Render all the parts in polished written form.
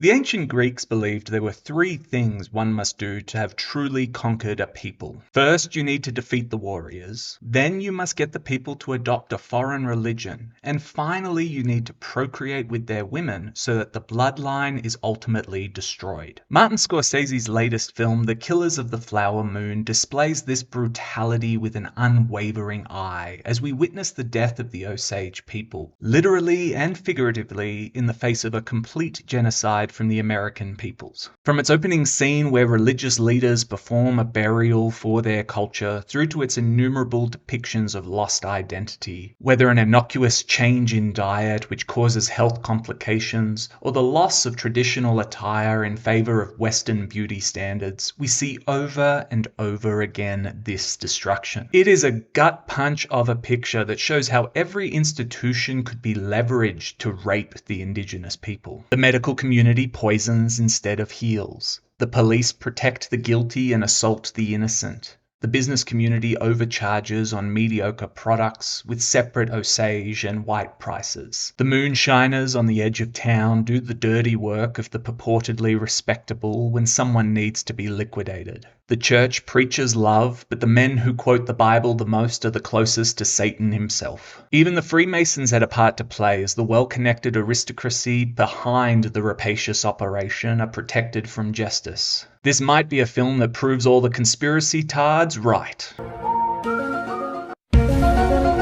The ancient Greeks believed there were three things one must do to have truly conquered a people. First, you need to defeat the warriors. Then you must get the people to adopt a foreign religion. And finally, you need to procreate with their women so that the bloodline is ultimately destroyed. Martin Scorsese's latest film, The Killers of the Flower Moon, displays this brutality with an unwavering eye as we witness the death of the Osage people, literally and figuratively in the face of a complete genocide from the American peoples. From its opening scene where religious leaders perform a burial for their culture, through to its innumerable depictions of lost identity, whether an innocuous change in diet which causes health complications, or the loss of traditional attire in favor of Western beauty standards, we see over and over again this destruction. It is a gut punch of a picture that shows how every institution could be leveraged to rape the indigenous people. The medical community poisons instead of heals. The police protect the guilty and assault the innocent. The business community overcharges on mediocre products with separate Osage and white prices. The moonshiners on the edge of town do the dirty work of the purportedly respectable when someone needs to be liquidated. The church preaches love, but the men who quote the Bible the most are the closest to Satan himself. Even the Freemasons had a part to play, as the well-connected aristocracy behind the rapacious operation are protected from justice. This might be a film that proves all the conspiracy tards right.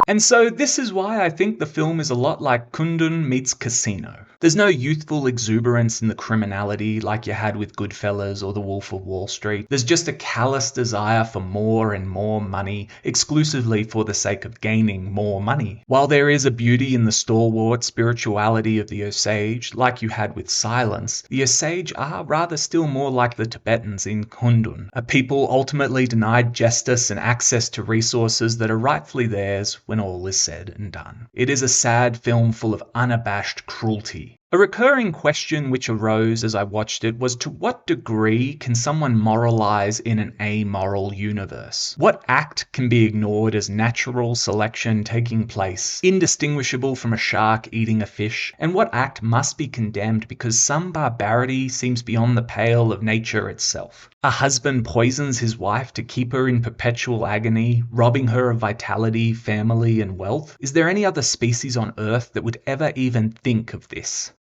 And so this is why I think the film is a lot like Kundun meets Casino. There's no youthful exuberance in the criminality like you had with Goodfellas or The Wolf of Wall Street. There's just a callous desire for more and more money, exclusively for the sake of gaining more money. While there is a beauty in the stalwart spirituality of the Osage, like you had with Silence, the Osage are rather still more like the Tibetans in Kundun, a people ultimately denied justice and access to resources that are rightfully theirs when all is said and done. It is a sad film full of unabashed cruelty. A recurring question which arose as I watched it was, to what degree can someone moralize in an amoral universe? What act can be ignored as natural selection taking place, indistinguishable from a shark eating a fish? And what act must be condemned because some barbarity seems beyond the pale of nature itself? A husband poisons his wife to keep her in perpetual agony, robbing her of vitality, family, and wealth. Is there any other species on Earth that would ever even think of this?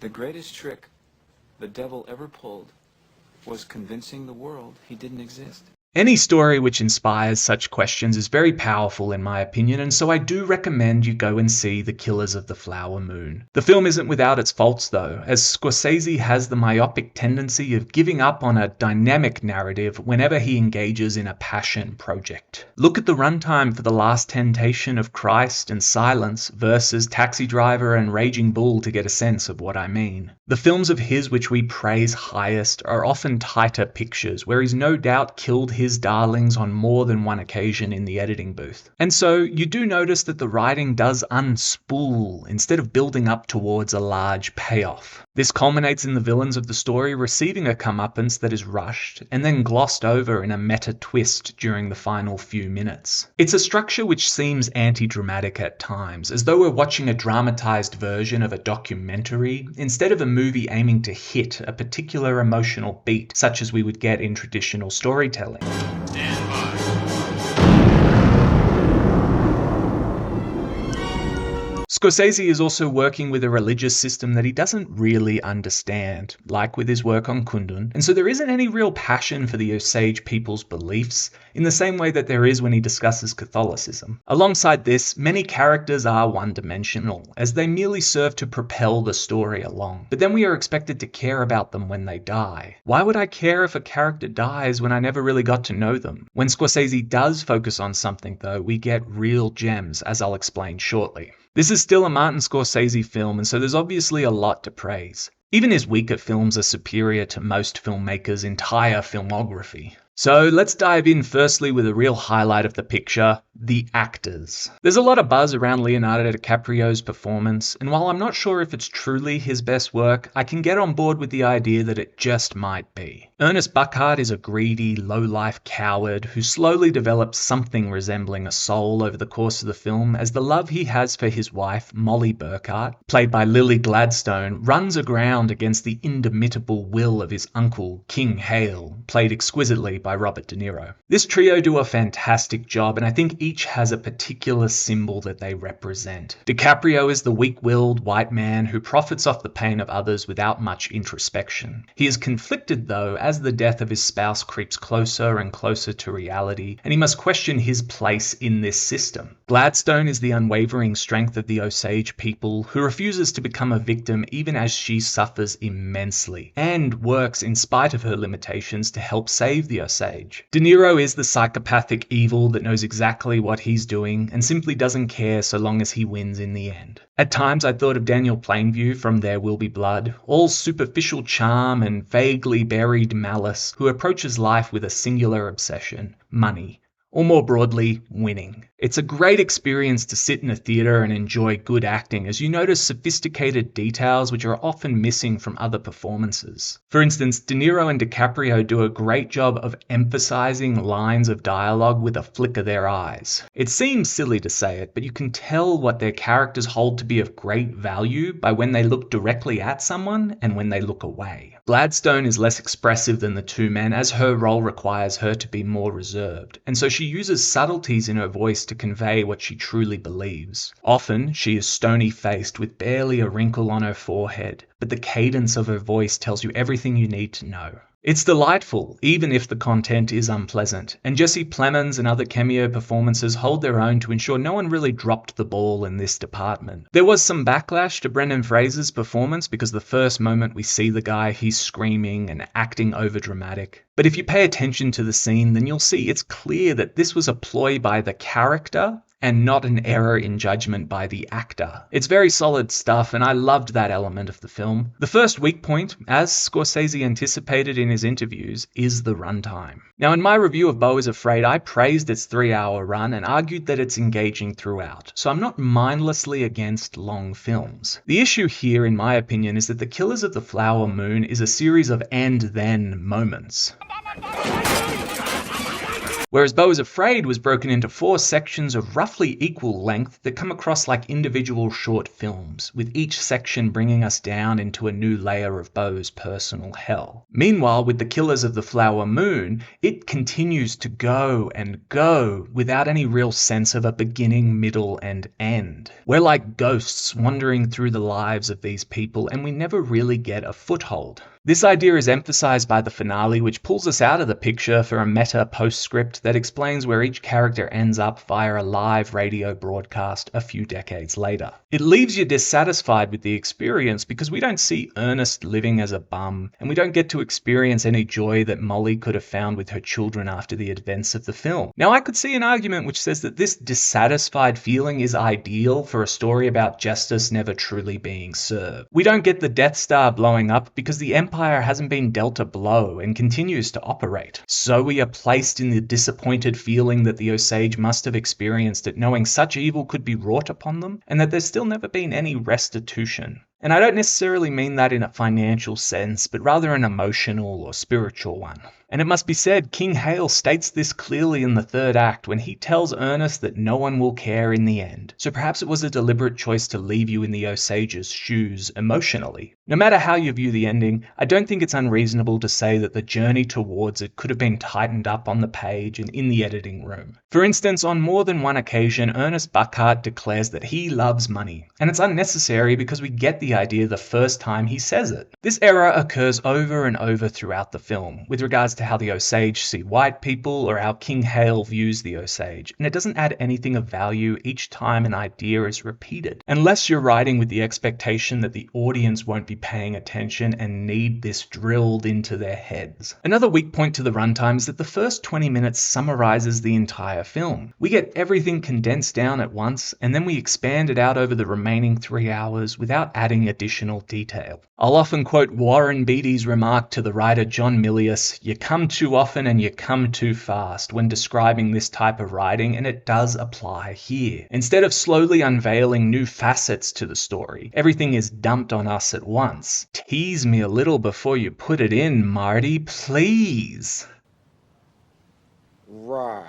The greatest trick the devil ever pulled was convincing the world he didn't exist. Any story which inspires such questions is very powerful in my opinion, and so I do recommend you go and see The Killers of the Flower Moon. The film isn't without its faults though, as Scorsese has the myopic tendency of giving up on a dynamic narrative whenever he engages in a passion project. Look at the runtime for The Last Temptation of Christ and Silence versus Taxi Driver and Raging Bull to get a sense of what I mean. The films of his which we praise highest are often tighter pictures, where he's no doubt killed his darlings on more than one occasion in the editing booth. And so you do notice that the writing does unspool instead of building up towards a large payoff. This culminates in the villains of the story receiving a comeuppance that is rushed and then glossed over in a meta twist during the final few minutes. It's a structure which seems anti-dramatic at times, as though we're watching a dramatized version of a documentary instead of a movie aiming to hit a particular emotional beat, such as we would get in traditional storytelling. Stand by. Scorsese is also working with a religious system that he doesn't really understand, like with his work on Kundun, and so there isn't any real passion for the Osage people's beliefs in the same way that there is when he discusses Catholicism. Alongside this, many characters are one-dimensional, as they merely serve to propel the story along, but then we are expected to care about them when they die. Why would I care if a character dies when I never really got to know them? When Scorsese does focus on something though, we get real gems, as I'll explain shortly. This is still a Martin Scorsese film, and so there's obviously a lot to praise. Even his weaker films are superior to most filmmakers' entire filmography. So let's dive in firstly with a real highlight of the picture, the actors. There's a lot of buzz around Leonardo DiCaprio's performance, and while I'm not sure if it's truly his best work, I can get on board with the idea that it just might be. Ernest Buckhart is a greedy, low-life coward who slowly develops something resembling a soul over the course of the film as the love he has for his wife, Molly Burkhart, played by Lily Gladstone, runs aground against the indomitable will of his uncle, King Hale, played exquisitely by Robert DeNiro. This trio do a fantastic job, and I think each has a particular symbol that they represent. DiCaprio is the weak-willed white man who profits off the pain of others without much introspection. He is conflicted, though, as the death of his spouse creeps closer and closer to reality, and he must question his place in this system. Gladstone is the unwavering strength of the Osage people, who refuses to become a victim even as she suffers immensely, and works in spite of her limitations to help save the Osage. De Niro is the psychopathic evil that knows exactly what he's doing and simply doesn't care so long as he wins in the end. At times I thought of Daniel Plainview from There Will Be Blood, all superficial charm and vaguely buried malice, who approaches life with a singular obsession: money. Or more broadly, winning. It's a great experience to sit in a theatre and enjoy good acting as you notice sophisticated details which are often missing from other performances. For instance, De Niro and DiCaprio do a great job of emphasizing lines of dialogue with a flick of their eyes. It seems silly to say it, but you can tell what their characters hold to be of great value by when they look directly at someone and when they look away. Gladstone is less expressive than the two men as her role requires her to be more reserved, and so she uses subtleties in her voice to convey what she truly believes. Often, she is stony-faced with barely a wrinkle on her forehead, but the cadence of her voice tells you everything you need to know. It's delightful, even if the content is unpleasant, and Jesse Plemons and other cameo performances hold their own to ensure no one really dropped the ball in this department. There was some backlash to Brendan Fraser's performance because the first moment we see the guy, he's screaming and acting overdramatic. But if you pay attention to the scene, then you'll see it's clear that this was a ploy by the character and not an error in judgment by the actor. It's very solid stuff, and I loved that element of the film. The first weak point, as Scorsese anticipated in his interviews, is the runtime. Now, in my review of Beau is Afraid, I praised its 3-hour run and argued that it's engaging throughout, so I'm not mindlessly against long films. The issue here, in my opinion, is that The Killers of the Flower Moon is a series of and-then moments. Whereas Beau is Afraid was broken into 4 sections of roughly equal length that come across like individual short films, with each section bringing us down into a new layer of Beau's personal hell. Meanwhile, with The Killers of the Flower Moon, it continues to go and go without any real sense of a beginning, middle, and end. We're like ghosts wandering through the lives of these people, and we never really get a foothold. This idea is emphasized by the finale, which pulls us out of the picture for a meta postscript that explains where each character ends up via a live radio broadcast a few decades later. It leaves you dissatisfied with the experience because we don't see Ernest living as a bum, and we don't get to experience any joy that Molly could have found with her children after the events of the film. Now, I could see an argument which says that this dissatisfied feeling is ideal for a story about justice never truly being served. We don't get the Death Star blowing up because the Empire hasn't been dealt a blow and continues to operate. So we are placed in the disappointed feeling that the Osage must have experienced at knowing such evil could be wrought upon them, and that there's still never been any restitution. And I don't necessarily mean that in a financial sense, but rather an emotional or spiritual one. And it must be said, King Hale states this clearly in the 3rd act when he tells Ernest that no one will care in the end. So perhaps it was a deliberate choice to leave you in the Osage's shoes emotionally. No matter how you view the ending, I don't think it's unreasonable to say that the journey towards it could have been tightened up on the page and in the editing room. For instance, on more than one occasion, Ernest Buckhart declares that he loves money. And it's unnecessary because we get the idea the first time he says it. This error occurs over and over throughout the film, with regards to how the Osage see white people or how King Hale views the Osage, and it doesn't add anything of value each time an idea is repeated, unless you're writing with the expectation that the audience won't be paying attention and need this drilled into their heads. Another weak point to the runtime is that the first 20 minutes summarizes the entire film. We get everything condensed down at once, and then we expand it out over the remaining 3 hours without adding adding additional detail. I'll often quote Warren Beatty's remark to the writer John Milius, "You come too often and you come too fast," when describing this type of writing, and it does apply here. Instead of slowly unveiling new facets to the story, everything is dumped on us at once. Tease me a little before you put it in, Marty, please. Right.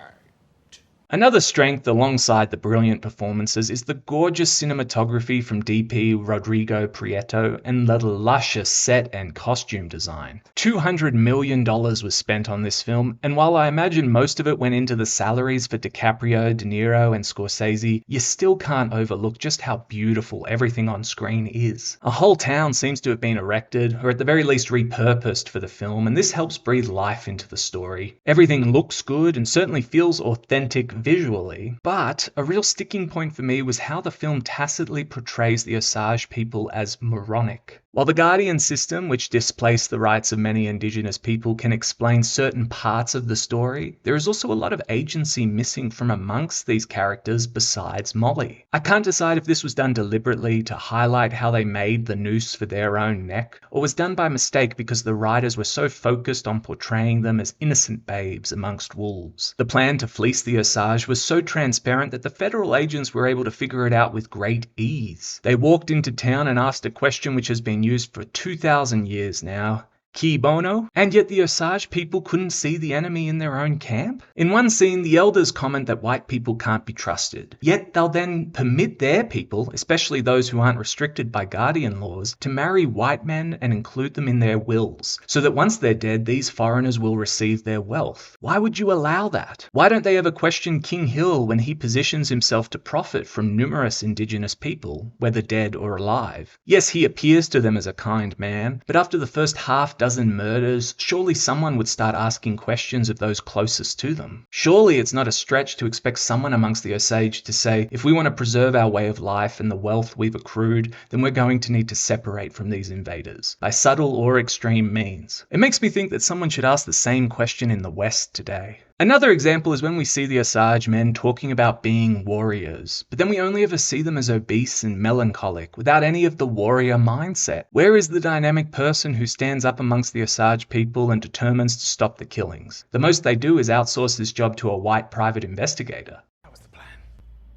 Another strength alongside the brilliant performances is the gorgeous cinematography from DP Rodrigo Prieto and the luscious set and costume design. $200 million was spent on this film, and while I imagine most of it went into the salaries for DiCaprio, DeNiro and Scorsese, you still can't overlook just how beautiful everything on screen is. A whole town seems to have been erected, or at the very least repurposed for the film, and this helps breathe life into the story. Everything looks good and certainly feels authentic visually, but a real sticking point for me was how the film tacitly portrays the Osage people as moronic. While the guardian system, which displaced the rights of many indigenous people, can explain certain parts of the story, there is also a lot of agency missing from amongst these characters besides Molly. I can't decide if this was done deliberately to highlight how they made the noose for their own neck, or was done by mistake because the writers were so focused on portraying them as innocent babes amongst wolves. The plan to fleece the Osage was so transparent that the federal agents were able to figure it out with great ease. They walked into town and asked a question which has been used for 2,000 years now. Ki bono? And yet the Osage people couldn't see the enemy in their own camp? In one scene, the elders comment that white people can't be trusted. Yet they'll then permit their people, especially those who aren't restricted by guardian laws, to marry white men and include them in their wills, so that once they're dead, these foreigners will receive their wealth. Why would you allow that? Why don't they ever question King Hill when he positions himself to profit from numerous indigenous people, whether dead or alive? Yes, he appears to them as a kind man, but after the first half dozen murders, surely someone would start asking questions of those closest to them. Surely it's not a stretch to expect someone amongst the Osage to say, if we want to preserve our way of life and the wealth we've accrued, then we're going to need to separate from these invaders, by subtle or extreme means. It makes me think that someone should ask the same question in the West today. Another example is when we see the Osage men talking about being warriors, but then we only ever see them as obese and melancholic, without any of the warrior mindset. Where is the dynamic person who stands up amongst the Osage people and determines to stop the killings? The most they do is outsource this job to a white private investigator. That was the plan.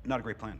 Not a great plan.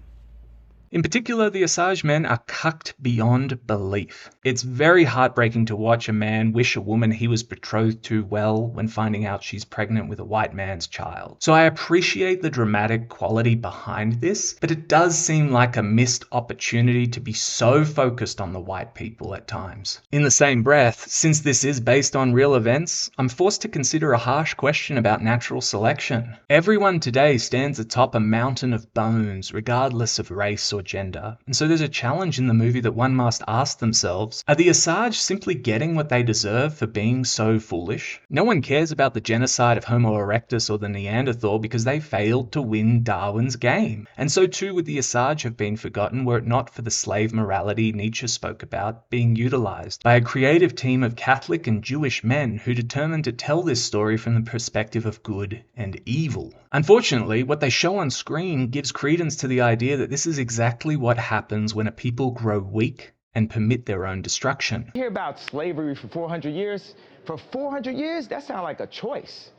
In particular, the Osage men are cucked beyond belief. It's very heartbreaking to watch a man wish a woman he was betrothed to well when finding out she's pregnant with a white man's child. So I appreciate the dramatic quality behind this, but it does seem like a missed opportunity to be so focused on the white people at times. In the same breath, since this is based on real events, I'm forced to consider a harsh question about natural selection. Everyone today stands atop a mountain of bones, regardless of race or gender. And so there's a challenge in the movie that one must ask themselves, are the Osage simply getting what they deserve for being so foolish? No one cares about the genocide of Homo erectus or the Neanderthal because they failed to win Darwin's game. And so too would the Osage have been forgotten were it not for the slave morality Nietzsche spoke about being utilized by a creative team of Catholic and Jewish men who determined to tell this story from the perspective of good and evil. Unfortunately, what they show on screen gives credence to the idea that this is exactly what happens when a people grow weak and permit their own destruction. Hear about slavery for 400 years? For 400 years? That sounds like a choice.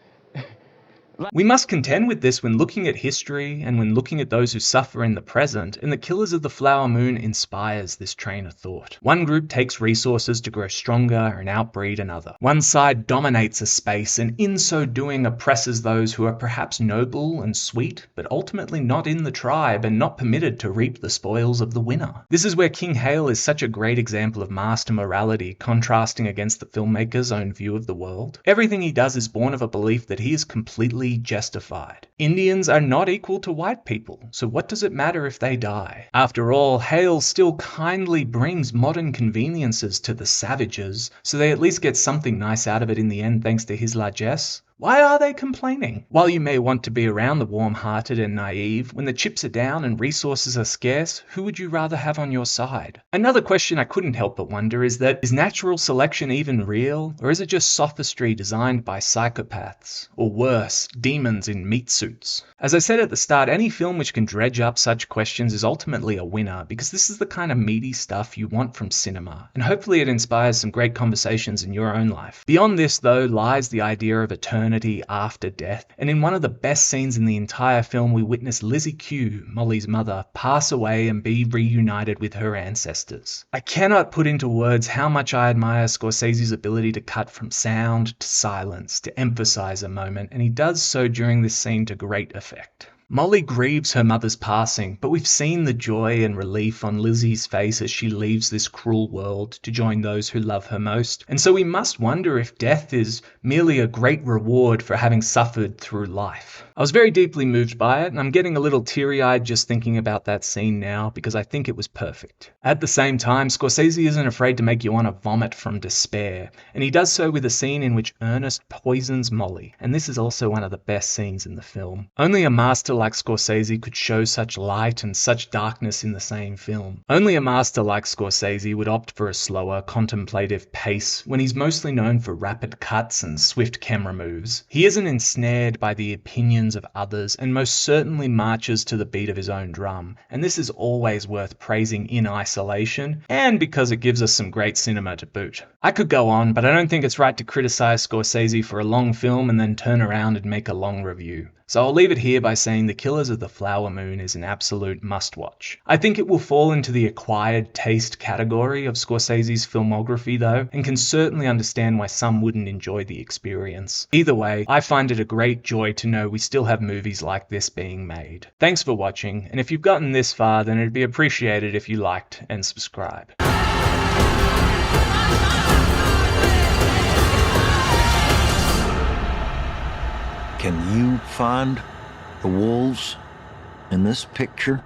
We must contend with this when looking at history and when looking at those who suffer in the present, and the Killers of the Flower Moon inspires this train of thought. One group takes resources to grow stronger and outbreed another. One side dominates a space and in so doing oppresses those who are perhaps noble and sweet, but ultimately not in the tribe and not permitted to reap the spoils of the winner. This is where King Hale is such a great example of master morality, contrasting against the filmmaker's own view of the world. Everything he does is born of a belief that he is completely justified. Indians are not equal to white people, so what does it matter if they die? After all, Hale still kindly brings modern conveniences to the savages, so they at least get something nice out of it in the end thanks to his largesse. Why are they complaining? While you may want to be around the warm-hearted and naive, when the chips are down and resources are scarce, who would you rather have on your side? Another question I couldn't help but wonder is natural selection even real? Or is it just sophistry designed by psychopaths? Or worse, demons in meat suits? As I said at the start, any film which can dredge up such questions is ultimately a winner, because this is the kind of meaty stuff you want from cinema, and hopefully it inspires some great conversations in your own life. Beyond this, though, lies the idea of eternity after death, and in one of the best scenes in the entire film, we witness Lizzie Q, Molly's mother, pass away and be reunited with her ancestors. I cannot put into words how much I admire Scorsese's ability to cut from sound to silence, to emphasize a moment, and he does so during this scene to great effect. Molly grieves her mother's passing, but we've seen the joy and relief on Lizzie's face as she leaves this cruel world to join those who love her most, and so we must wonder if death is merely a great reward for having suffered through life. I was very deeply moved by it, and I'm getting a little teary-eyed just thinking about that scene now, because I think it was perfect. At the same time, Scorsese isn't afraid to make you want to vomit from despair, and he does so with a scene in which Ernest poisons Molly, and this is also one of the best scenes in the film. Only a master like Scorsese could show such light and such darkness in the same film. Only a master like Scorsese would opt for a slower, contemplative pace when he's mostly known for rapid cuts and swift camera moves. He isn't ensnared by the opinions of others and most certainly marches to the beat of his own drum, and this is always worth praising in isolation and because it gives us some great cinema to boot. I could go on, but I don't think it's right to criticize Scorsese for a long film and then turn around and make a long review. So I'll leave it here by saying The Killers of the Flower Moon is an absolute must-watch. I think it will fall into the acquired taste category of Scorsese's filmography though, and can certainly understand why some wouldn't enjoy the experience. Either way, I find it a great joy to know we still have movies like this being made. Thanks for watching, and if you've gotten this far, then it'd be appreciated if you liked and subscribed. Can you find the wolves in this picture?